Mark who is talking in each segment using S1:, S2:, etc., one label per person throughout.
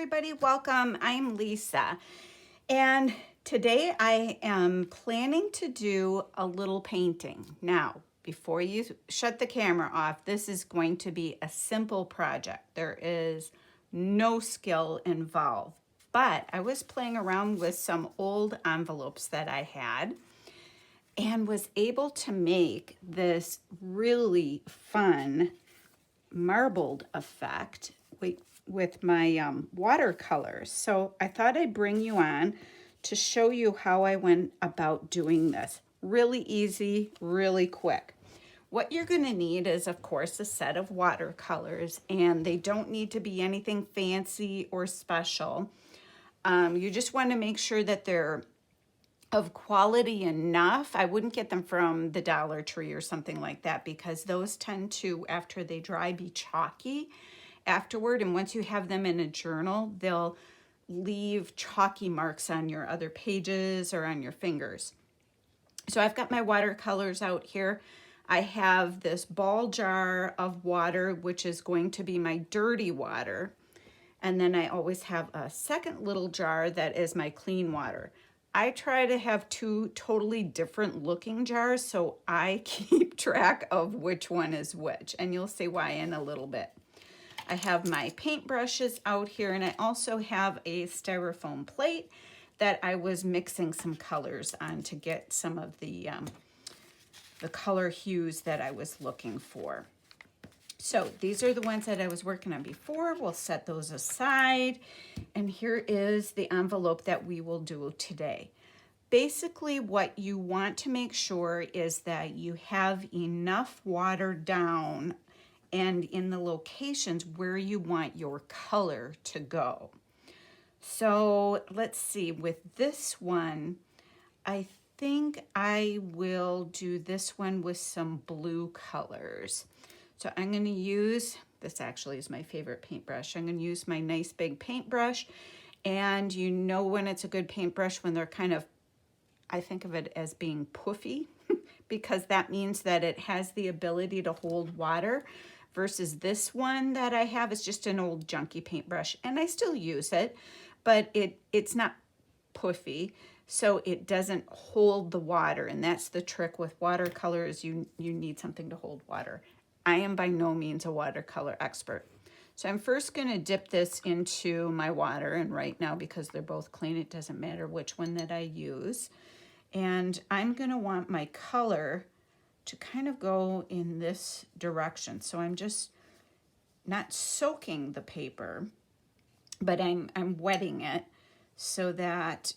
S1: everybody, welcome. I'm Lisa, and today I am planning to do a little painting. Now, before you shut the camera off, this is going to be a simple project. There is no skill involved, but I was playing around with some old envelopes that I had and was able to make this really fun marbled effect with my watercolors. So I thought I'd bring you on to show you how I went about doing this. Really easy, really quick. What you're going to need is, of course, a set of watercolors, and they don't need to be anything fancy or special. You just want to make sure that they're of quality enough. I wouldn't get them from the Dollar Tree or something like that, because those tend to, after they dry, be chalky afterward. And once you have them in a journal, they'll leave chalky marks on your other pages or on your fingers. So I've got my watercolors out here. I have this ball jar of water, which is going to be my dirty water. And then I always have a second little jar that is my clean water. I try to have two totally different looking jars, so I keep track of which one is which, and you'll see why in a little bit. I have my paintbrushes out here, and I also have a styrofoam plate that I was mixing some colors on to get some of the color hues that I was looking for. So these are the ones that I was working on before. We'll set those aside. And here is the envelope that we will do today. Basically, what you want to make sure is that you have enough water down and in the locations where you want your color to go. So let's see, with this one, I think I will do this one with some blue colors. So I'm going to use, this actually is my favorite paintbrush. I'm going to use my nice big paintbrush. And you know when it's a good paintbrush when they're kind of, I think of it as being puffy, because that means that it has the ability to hold water, versus this one that I have is just an old junky paintbrush. And I still use it, but it's not puffy, so it doesn't hold the water. And that's the trick with watercolors. You need something to hold water. I am by no means a watercolor expert. So I'm first going to dip this into my water, and right now, because they're both clean, it doesn't matter which one that I use. And I'm going to want my color to kind of go in this direction. So I'm just not soaking the paper, but I'm wetting it so that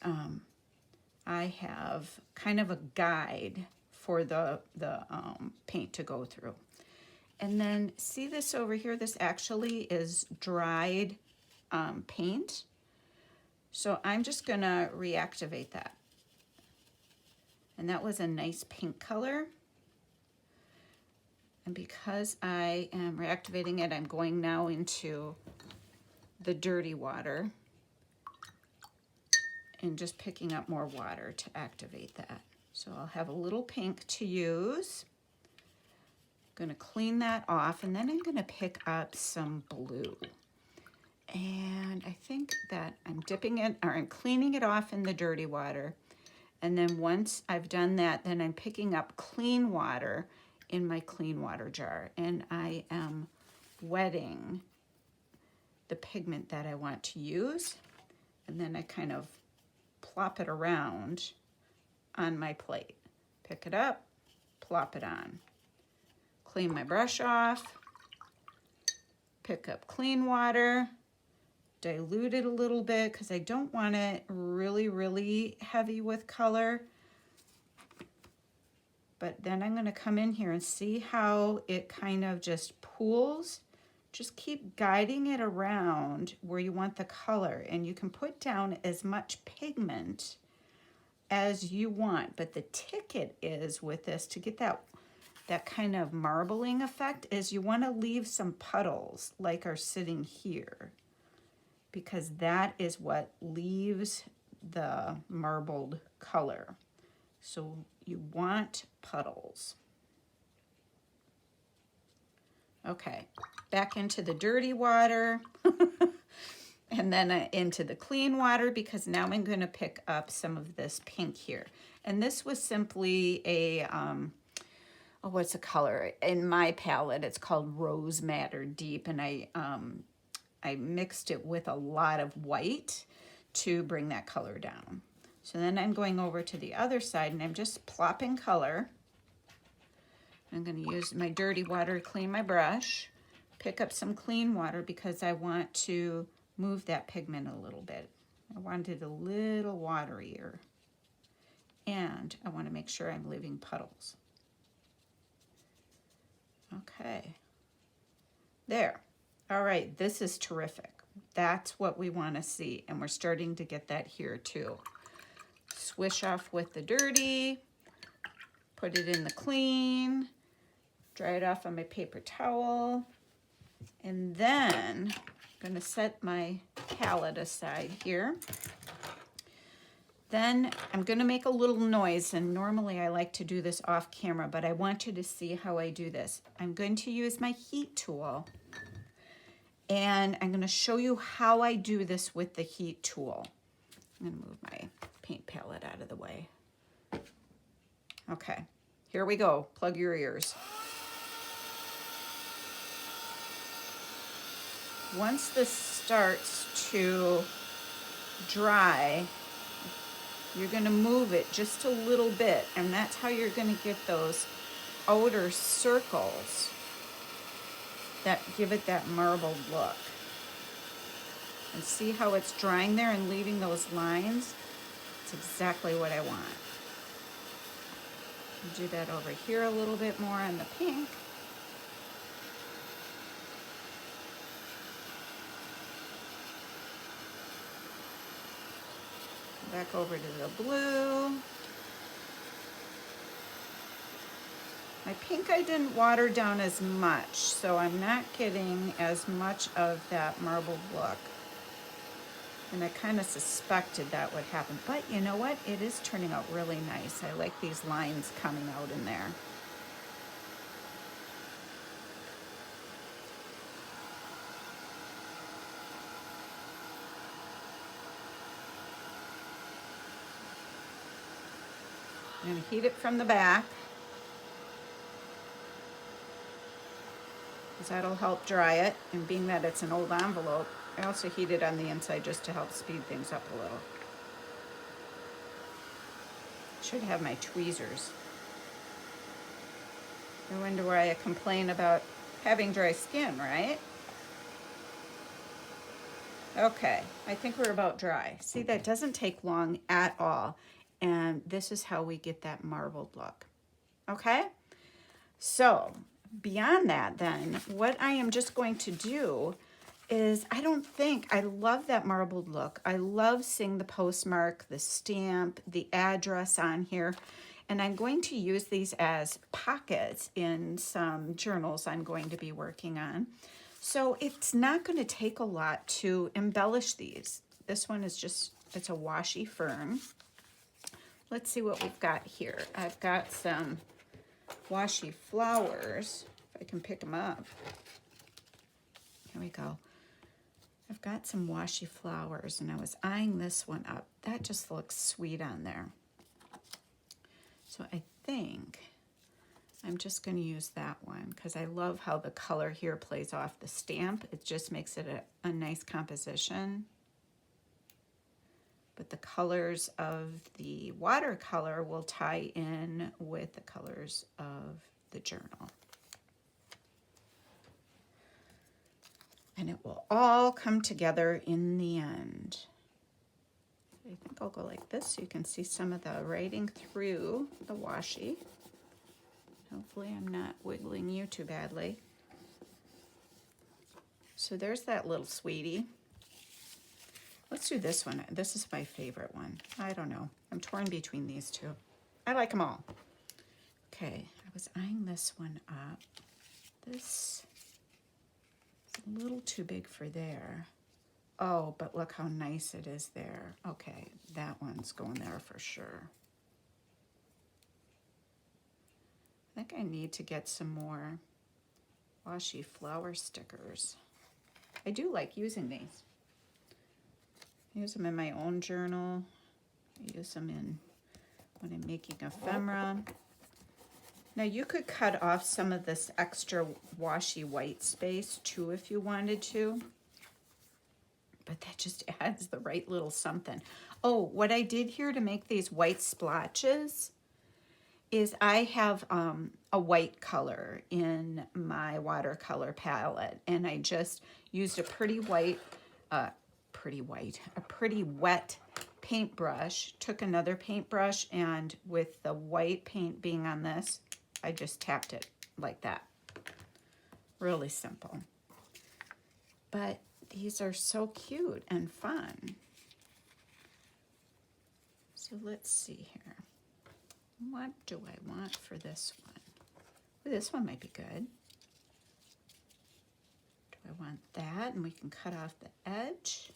S1: I have kind of a guide for the paint to go through. And then see this over here, this actually is dried paint. So I'm just gonna reactivate that. And that was a nice pink color. And because I am reactivating it, I'm going now into the dirty water and just picking up more water to activate that. So I'll have a little pink to use. Going to clean that off, and then I'm going to pick up some blue. And I think that I'm dipping it, or I'm cleaning it off in the dirty water. And then once I've done that, then I'm picking up clean water in my clean water jar. And I am wetting the pigment that I want to use. And then I kind of plop it around on my plate. Pick it up, plop it on. Clean my brush off, pick up clean water, dilute it a little bit because I don't want it really, really heavy with color. But then I'm going to come in here and see how it kind of just pools. Just keep guiding it around where you want the color, and you can put down as much pigment as you want. But the ticket is with this, to get that kind of marbling effect, is you want to leave some puddles like are sitting here, because that is what leaves the marbled color. So you want puddles. Okay, back into the dirty water. and then into the clean water, because now I'm going to pick up some of this pink here. And this was simply a, oh, what's the color? In my palette, it's called Rose Madder Deep, and I mixed it with a lot of white to bring that color down. So then I'm going over to the other side, and I'm just plopping color. I'm going to use my dirty water to clean my brush, pick up some clean water because I want to move that pigment a little bit. I want it a little waterier. And I want to make sure I'm leaving puddles. Okay. There. All right, this is terrific. That's what we want to see. And we're starting to get that here too. Swish off with the dirty, put it in the clean, dry it off on my paper towel, and then I'm going to set my palette aside here. Then I'm going to make a little noise, and normally I like to do this off camera, but I want you to see how I do this. I'm going to use my heat tool, and I'm going to show you how I do this with the heat tool. I'm going to move my paint palette out of the way. Okay, here we go. Plug your ears. Once this starts to dry, you're going to move it just a little bit, and that's how you're going to get those outer circles that give it that marbled look. And see how it's drying there and leaving those lines? It's exactly what I want. Do that over here a little bit more on the pink. Back over to the blue. My pink I didn't water down as much, so I'm not getting as much of that marbled look. And I kind of suspected that would happen. But you know what? It is turning out really nice. I like these lines coming out in there. I'm going to heat it from the back, because that'll help dry it. And being that it's an old envelope, I also heat it on the inside just to help speed things up a little. Should have my tweezers. I wonder why I complain about having dry skin, right? Okay, I think we're about dry. See, that doesn't take long at all. And this is how we get that marbled look. Okay? So, beyond that then, what I am just going to do is, I love that marbled look. I love seeing the postmark, the stamp, the address on here. And I'm going to use these as pockets in some journals I'm going to be working on. So it's not going to take a lot to embellish these. This one is just, it's a washi fern. Let's see what we've got here. I've got some washi flowers, if I can pick them up. Here we go. I've got some washi flowers, and I was eyeing this one up. That just looks sweet on there. So I think I'm just going to use that one because I love how the color here plays off the stamp. It just makes it a nice composition. But the colors of the watercolor will tie in with the colors of the journal. And it will all come together in the end. I think I'll go like this so you can see some of the writing through the washi. Hopefully I'm not wiggling you too badly. So there's that little sweetie. Let's do this one. This is my favorite one. I don't know. I'm torn between these two. I like them all. Okay, I was eyeing this one up. This is a little too big for there. Oh, but look how nice it is there. Okay, that one's going there for sure. I think I need to get some more washi flower stickers. I do like using these. use them in my own journal. I use them when I'm making ephemera. Now you could cut off some of this extra washy white space too if you wanted to. But that just adds the right little something. Oh, what I did here to make these white splotches is I have a white color in my watercolor palette, and I just used a pretty wet paintbrush, took another paintbrush, and with the white paint being on this, I just tapped it like that. Really simple. But these are so cute and fun. So let's see here. What do I want for this one? Ooh, this one might be good. Do I want that? And we can cut off the edge.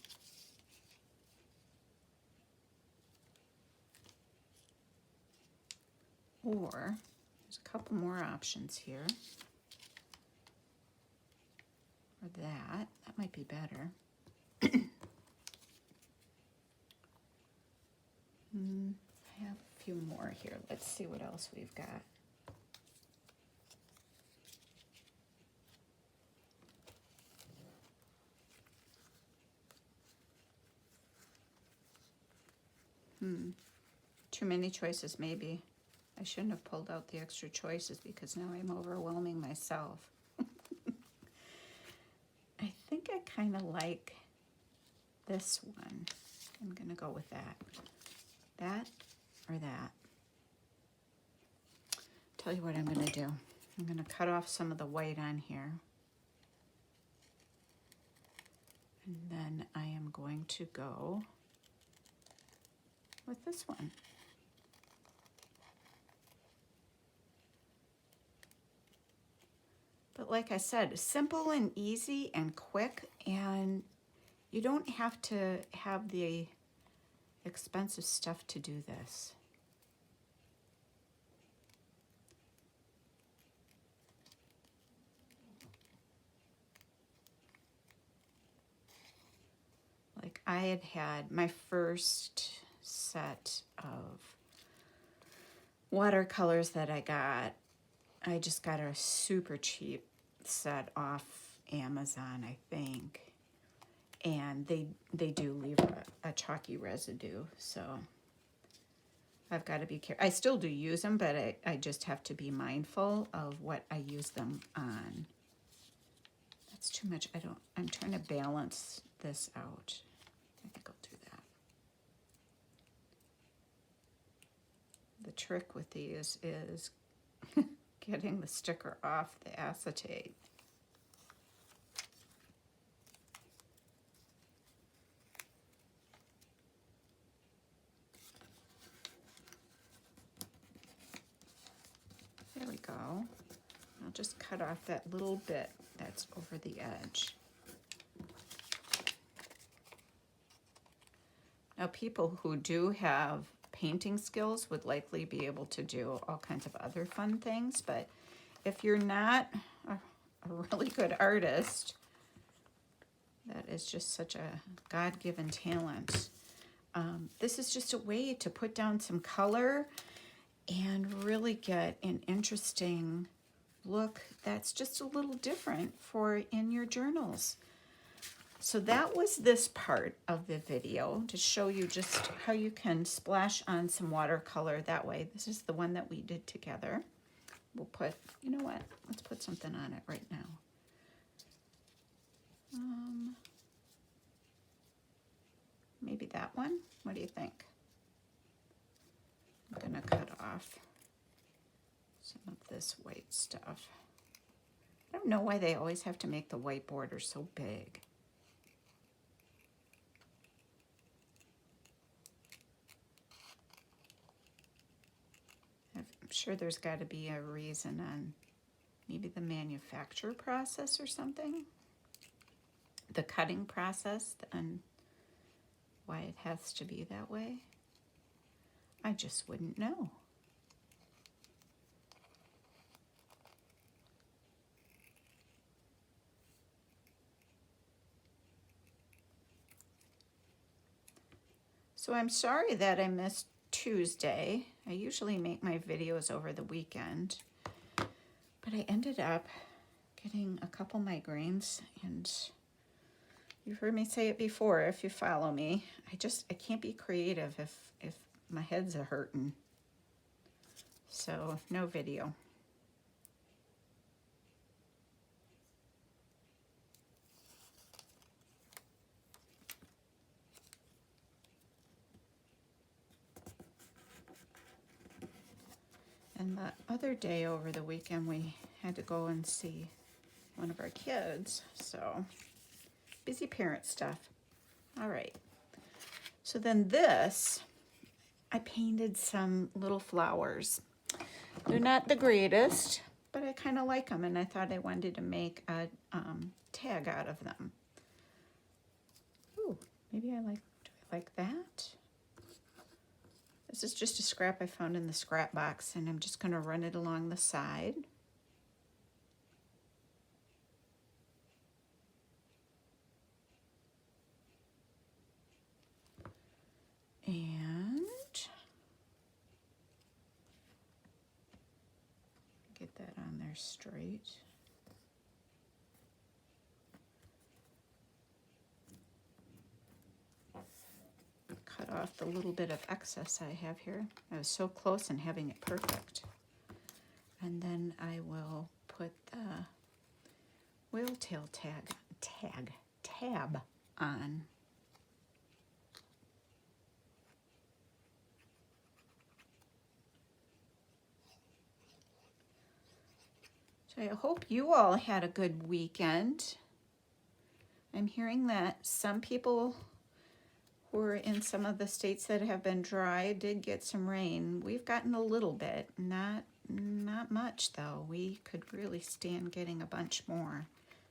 S1: Or there's a couple more options here. Or that might be better. I have a few more here. Let's see what else we've got. Too many choices, maybe. I shouldn't have pulled out the extra choices because now I'm overwhelming myself. I think I kind of like this one. I'm going to go with that. That or that. Tell you what I'm going to do. I'm going to cut off some of the white on here. And then I am going to go with this one. But like I said, simple and easy and quick, and you don't have to have the expensive stuff to do this. Like I had my first set of watercolors that I got. I just got a super cheap set off Amazon, I think. And they do leave a chalky residue, so I've got to be careful. I still do use them, but I just have to be mindful of what I use them on. That's too much. I'm trying to balance this out. I think I'll do that. The trick with these is getting the sticker off the acetate. There we go. I'll just cut off that little bit that's over the edge. Now, people who do have painting skills would likely be able to do all kinds of other fun things, but if you're not a really good artist, that is just such a God-given talent. This is just a way to put down some color and really get an interesting look that's just a little different for in your journals. So that was this part of the video to show you just how you can splash on some watercolor that way. This is the one that we did together. We'll put, you know what, let's put something on it right now. Maybe that one? What do you think? I'm gonna cut off some of this white stuff. I don't know why they always have to make the white border so big. I'm sure there's got to be a reason on maybe the manufacture process or something. The cutting process and why it has to be that way. I just wouldn't know. So I'm sorry that I missed Tuesday. I usually make my videos over the weekend, but I ended up getting a couple migraines, and you've heard me say it before if you follow me. I can't be creative if my head's a hurting. So no video. And the other day over the weekend, we had to go and see one of our kids. So busy parent stuff. All right. So then this, I painted some little flowers. They're not the greatest, but I kind of like them, and I thought I wanted to make a tag out of them. Ooh, maybe do I like that? This is just a scrap I found in the scrap box, and I'm just going to run it along the side. And get that on there straight. Cut off the little bit of excess I have here. I was so close in having it perfect. And then I will put the whale tail tab on. So I hope you all had a good weekend. I'm hearing that some people who are in some of the states that have been dry did get some rain. We've gotten a little bit, not much though. We could really stand getting a bunch more.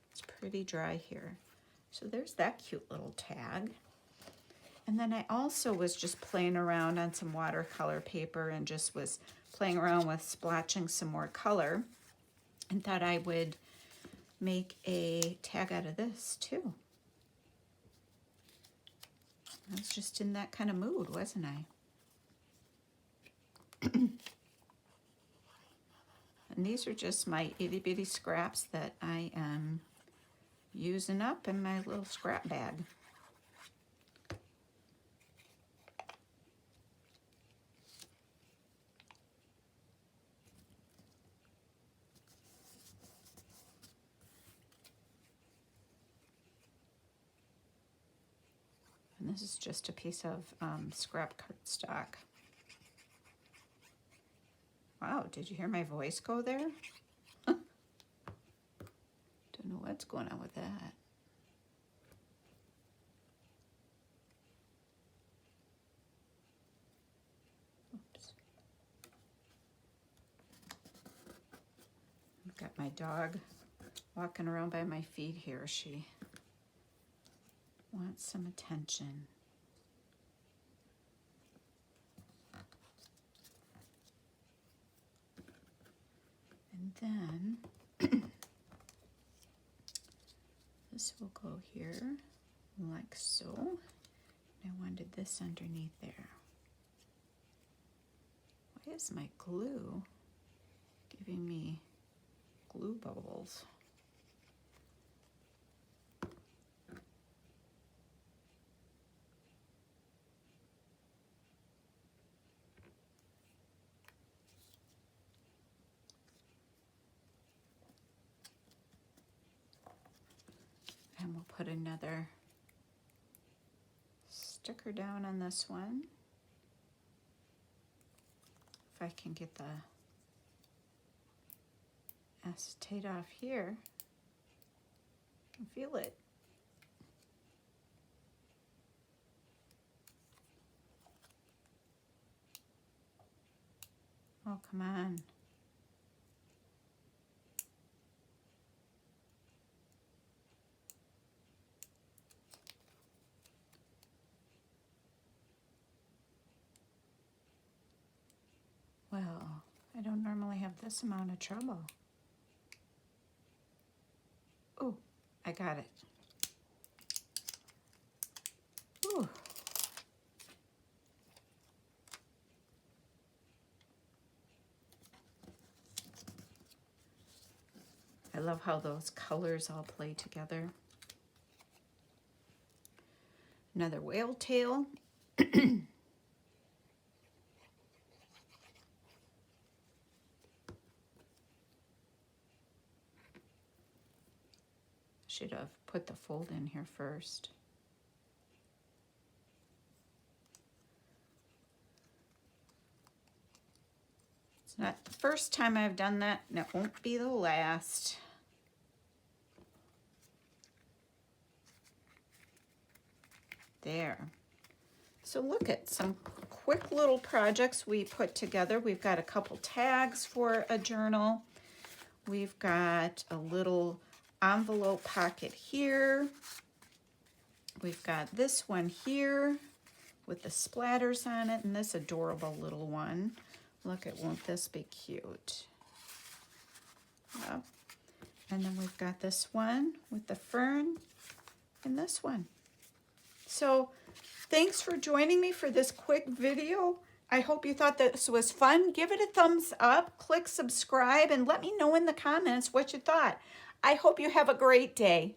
S1: It's pretty dry here. So there's that cute little tag. And then I also was just playing around on some watercolor paper and just was playing around with splotching some more color, and thought I would make a tag out of this too. I was just in that kind of mood, wasn't I? And these are just my itty bitty scraps that I am using up in my little scrap bag. And this is just a piece of scrap cardstock. Wow, did you hear my voice go there? Don't know what's going on with that. Oops. I've got my dog walking around by my feet here. She wants some attention. And then this will go here like so. I wanted this underneath there. Why is my glue giving me glue bubbles? And we'll put another sticker down on this one. If I can get the acetate off here, I can feel it. Oh, come on. Well, I don't normally have this amount of trouble. Oh, I got it. Ooh. I love how those colors all play together. Another whale tail. Should have put the fold in here first. It's not the first time I've done that, and it won't be the last. There. So look at some quick little projects we put together. We've got a couple tags for a journal. We've got a little envelope pocket here. We've got this one here with the splatters on it, and this adorable little one. Look at, won't this be cute? Yep. And then we've got this one with the fern and this one. So thanks for joining me for this quick video. I hope you thought this was fun. Give it a thumbs up, click subscribe, and let me know in the comments what you thought. I hope you have a great day.